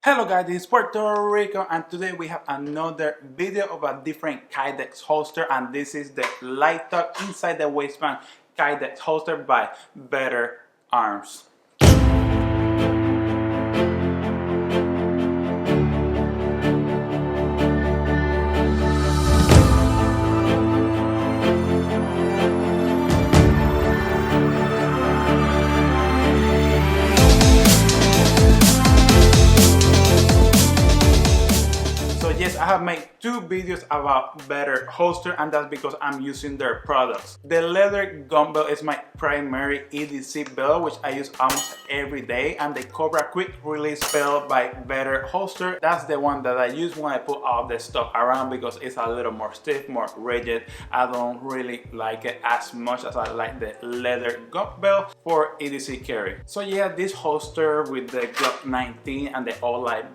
Hello guys, this is Puerto Rico and today we have another video of a different Kydex holster, and this is the light tuck inside the waistband Kydex holster by Vedder Arms. Yes, I have made two videos about Vedder holster, and that's because I'm using their products. The leather gun belt is my primary EDC belt, which I use almost every day, and the Cobra quick release belt by Vedder holster, that's the one that I use when I put all the stuff around because it's a little more stiff, more rigid. I don't really like it as much as I like the leather gun belt for EDC carry. So yeah, this holster with the Glock 19 and the Olight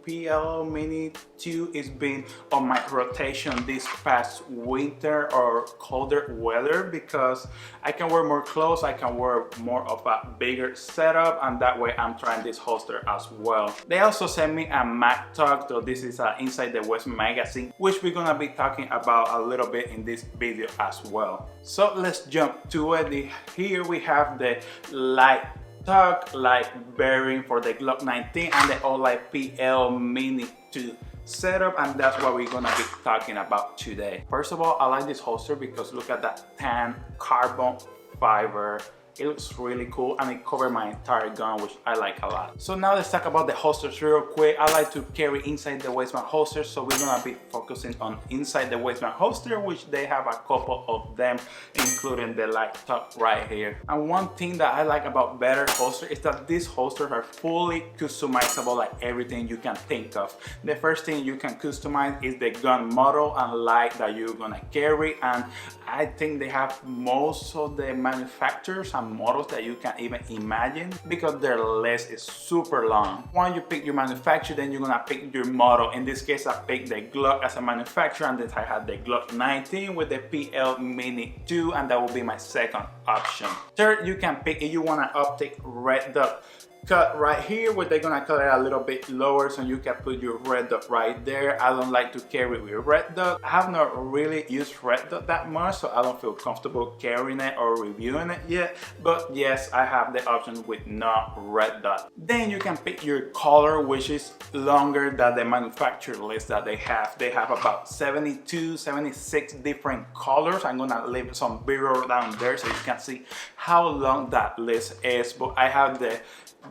PL-Mini 2 is been on my rotation this past winter or colder weather because I can wear more clothes, I can wear more of a bigger setup, and that way I'm trying this holster as well. They also sent me a mag tug, so this is Inside the West magazine, which we're gonna be talking about a little bit in this video as well. So let's jump to it. Here we have the light tuck, light bearing for the Glock 19 and the Olight PL-Mini 2 setup, and that's what we're gonna be talking about today. First of all, I like this holster because look at that tan carbon fiber. It looks really cool and it covers my entire gun, which I like a lot. So now let's talk about the holsters real quick. I like to carry inside the waistband holsters, so we're gonna be focusing on inside the waistband holster, which they have a couple of them, including the light tuck right here. And one thing that I like about Vedder holster is that these holsters are fully customizable, like everything you can think of. The first thing you can customize is the gun model and light that you're gonna carry, and I think they have most of the manufacturers and models that you can even imagine because their list is super long. Once you pick your manufacturer, then you're gonna pick your model. In this case, I picked the Glock as a manufacturer, and then I had the Glock 19 with the PL-Mini 2, and that will be my second option. Third, you can pick if you want an optic red dot cut right here, where they're gonna cut it a little bit lower so you can put your red dot right there. I don't like to carry with red dot. I have not really used red dot that much, so I don't feel comfortable carrying it or reviewing it yet, but yes, I have the option with no red dot. Then you can pick your color, which is longer than the manufacturer list that they have. They have about 72, 76 different colors. I'm gonna leave some B-roll down there so you can see how long that list is, but I have the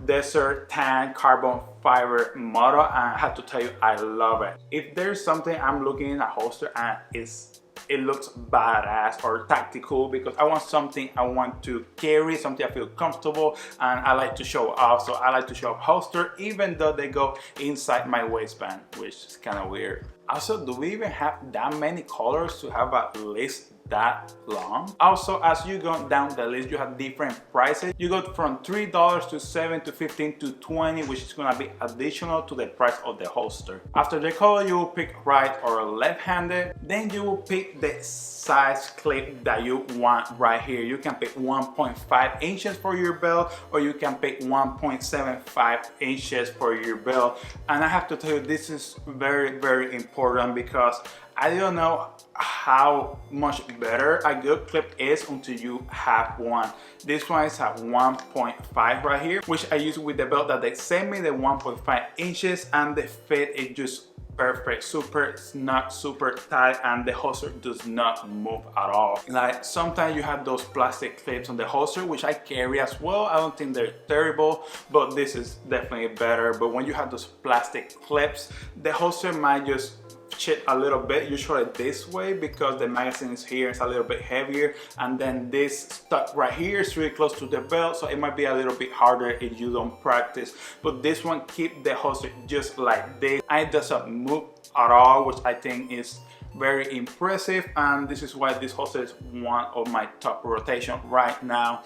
desert tan carbon fiber model, and I have to tell you, I love it. If there's something I'm looking in a holster and it looks badass or tactical, because I want something I want to carry, something I feel comfortable, and I like to show off. So I like to show off holster even though they go inside my waistband, which is kind of weird. Also, do we even have that many colors to have a list that long? Also, as you go down the list, you have different prices. You go from $3 to $7 to $15 to $20, which is gonna be additional to the price of the holster. After the color, you will pick right or left-handed. Then you will pick the size clip that you want right here. You can pick 1.5 inches for your belt, or you can pick 1.75 inches for your belt. And I have to tell you, this is very, very important because I don't know how much better a good clip is until you have one. This one is at 1.5 right here, which I use with the belt that they sent me, the 1.5 inches, and the fit is just perfect, super snug, super tight, and the holster does not move at all. Like sometimes you have those plastic clips on the holster, which I carry as well. I don't think they're terrible, but this is definitely better. But when you have those plastic clips, the holster might just chip a little bit, usually this way, because the magazine is here, it's a little bit heavier, and then this stuck right here is really close to the belt, so it might be a little bit harder if you don't practice. But this one keep the holster just like this, and it doesn't move at all, which I think is very impressive, and this is why this holster is one of my top rotation right now.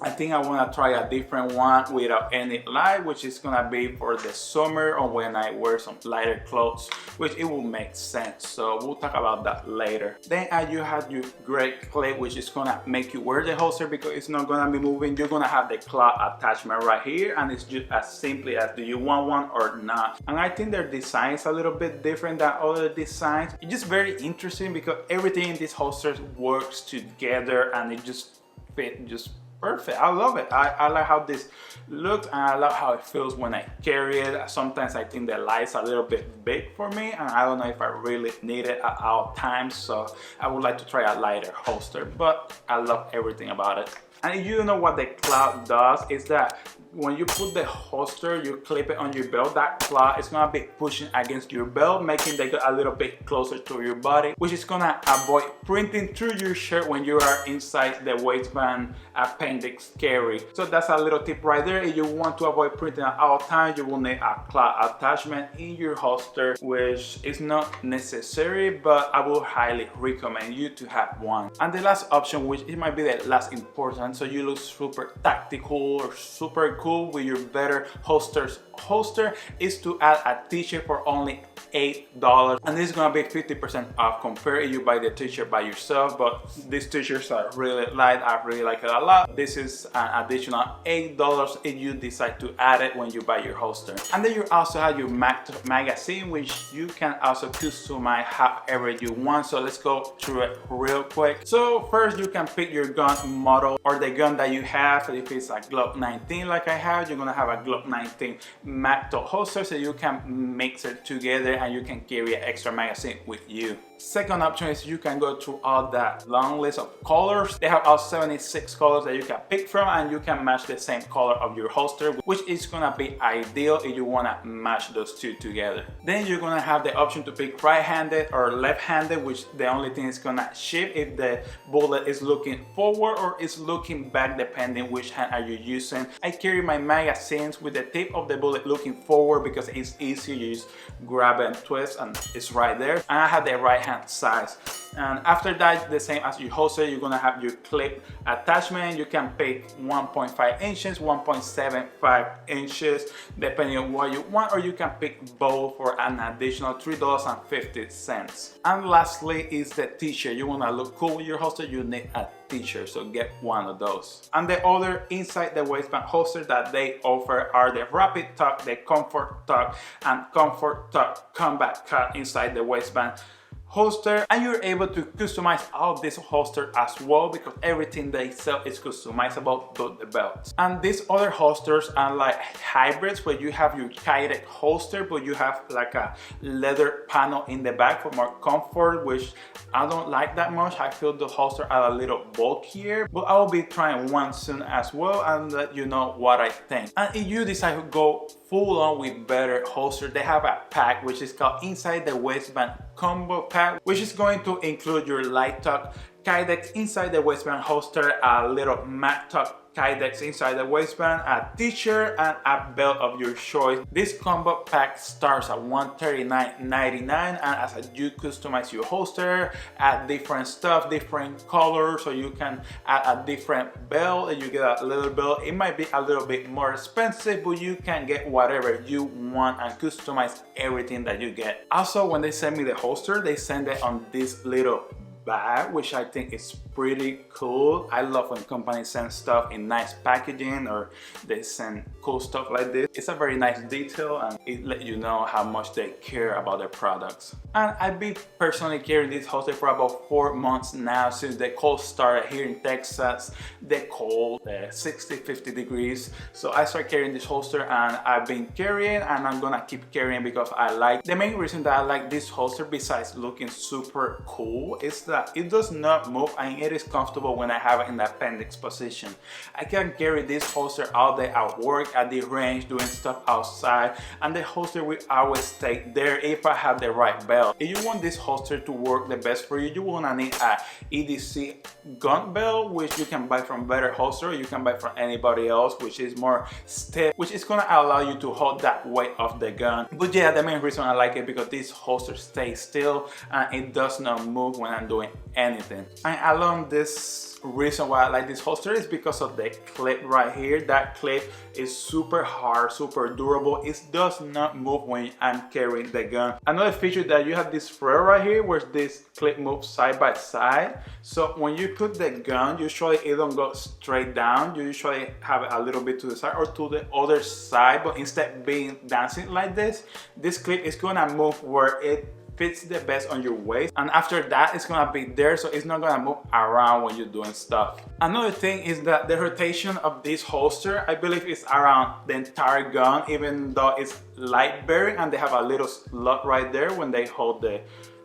I think I want to try a different one without any light, which is gonna be for the summer or when I wear some lighter clothes, which it will make sense. So we'll talk about that later. Then you have your great clip, which is gonna make you wear the holster because it's not gonna be moving. You're gonna have the cloth attachment right here, and it's just as simply as do you want one or not. And I think their design is a little bit different than other designs. It's just very interesting because everything in these holsters works together and it just fit just perfect. I love it. I like how this looks, and I love how it feels when I carry it. Sometimes I think the light's a little bit big for me, and I don't know if I really need it at all times, so I would like to try a lighter holster, but I love everything about it. And if you don't know what the cloth does, is that when you put the holster, you clip it on your belt, that cloth is gonna be pushing against your belt, making it a little bit closer to your body, which is gonna avoid printing through your shirt when you are inside the waistband appendix carry. So that's a little tip right there. If you want to avoid printing at all times, you will need a cloth attachment in your holster, which is not necessary, but I will highly recommend you to have one. And the last option, which it might be the last important, so you look super tactical or super cool with your Vedder Holsters holster, is to add a t-shirt for only $8, and this is gonna be 50% off compared if you buy the t-shirt by yourself. But these t-shirts are really light. I really like it a lot. This is an additional $8 if you decide to add it when you buy your holster. And then you also have your magazine, which you can also customize however you want. So let's go through it real quick. So first, you can pick your gun model or the gun that you have. If it's a Glock 19 like I have, you're gonna have a Glock 19 mag top holster, so you can mix it together and you can carry an extra magazine with you. Second option is you can go through all that long list of colors. They have all 76 colors that you can pick from, and you can match the same color of your holster, which is gonna be ideal if you wanna match those two together. Then you're gonna have the option to pick right-handed or left-handed, which the only thing is gonna shift if the bullet is looking forward or is looking back, depending which hand are you using. I carry my magazines with the tip of the bullet looking forward because it's easy. You just grab it and twist and it's right there. And I have the right hand size. And after that, the same as your holster, you're gonna have your clip attachment. You can pick 1.5 inches, 1.75 inches, depending on what you want, or you can pick both for an additional $3.50. And lastly is the t-shirt. You wanna look cool with your holster, you need a t-shirt, so get one of those. And the other inside the waistband holsters that they offer are the Rapid Tuck, the Comfort Tuck, and Comfort Tuck Combat Cut inside the waistband holster. And you're able to customize all this holster as well because everything they sell is customizable to the belts. And these other holsters are like hybrids where you have your Kydex holster, but you have like a leather panel in the back for more comfort, which I don't like that much. I feel the holster are a little bulkier, but I will be trying one soon as well and let you know what I think. And if you decide to go full on with Vedder holster, they have a pack which is called Inside the Waistband Combo Pack, which is going to include your light tuck Kydex inside the waistband holster, a little mat tuck Kydex inside the waistband, a t-shirt, and a belt of your choice. This combo pack starts at $139.99, and as you customize your holster, add different stuff, different colors, so you can add a different belt and you get a little belt. It might be a little bit more expensive, but you can get whatever you want and customize everything that you get. Also, when they send me the holster, they send it on this little bag, which I think is pretty cool. I love when companies send stuff in nice packaging or they send cool stuff like this. It's a very nice detail and it lets you know how much they care about their products. And I've been personally carrying this holster for about 4 months now since the cold started here in Texas. The cold, 60-50 degrees. So I started carrying this holster and I've been carrying and I'm gonna keep carrying because I like. The main reason that I like this holster, besides looking super cool, is that it does not move and it is comfortable when I have it in the appendix position. I can carry this holster all day at work, at the range, doing stuff outside, and the holster will always stay there if I have the right belt. If you want this holster to work the best for you, you wanna need a EDC gun belt, which you can buy from Vedder Holster, or you can buy from anybody else, which is more stiff, which is gonna allow you to hold that weight of the gun. But yeah, the main reason I like it because this holster stays still and it does not move when I'm doing doing anything. And along this reason why I like this holster is because of the clip right here. That clip is super hard, super durable. It does not move when I'm carrying the gun. Another feature that you have this thread right here where this clip moves side by side. So when you put the gun, usually it don't go straight down. You usually have it a little bit to the side or to the other side, but instead being dancing like this clip is gonna move where it fits the best on your waist, and after that it's gonna be there, so it's not gonna move around when you're doing stuff. Another thing is that the rotation of this holster, I believe, is around the entire gun, even though it's light bearing and they have a little slot right there when they hold the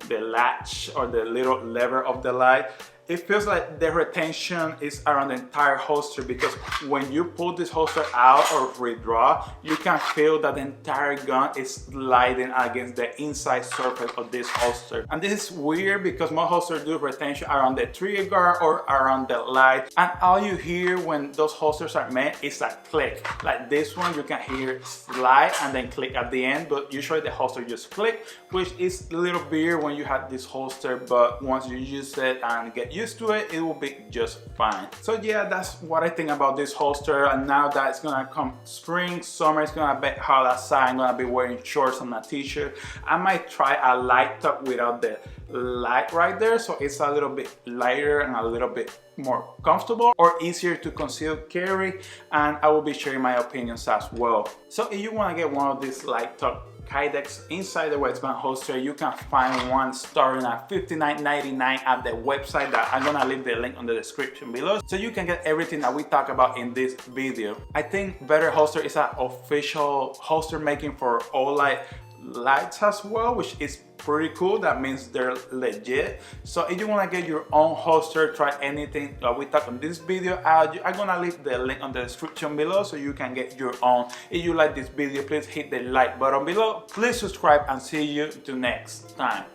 latch or the little lever of the light. It feels like the retention is around the entire holster, because when you pull this holster out or withdraw, you can feel that the entire gun is sliding against the inside surface of this holster. And this is weird because most holsters do retention around the trigger guard or around the light, and all you hear when those holsters are made is a click. Like this one, you can hear slide and then click at the end, but usually the holster just click, which is a little weird when you have this holster, but once you use it and get used to it, it will be just fine. So yeah, that's what I think about this holster. And now that it's gonna come spring, summer, it's gonna be hot outside, I'm gonna be wearing shorts and a t-shirt. I might try a light top without the light right there, so it's a little bit lighter and a little bit more comfortable or easier to conceal carry, and I will be sharing my opinions as well. So if you want to get one of these light top Kydex inside the waistband holster, you can find one starting at $59.99 at the website that I'm gonna leave the link on the description below, so you can get everything that we talk about in this video. I think Vedder Holster is an official holster making for Olight lights as well, which is pretty cool. That means they're legit. So if you want to get your own holster, try anything that we talk on this video, I'm gonna leave the link on the description below so you can get your own. If you like this video, please hit the like button below, please subscribe, and see you till next time.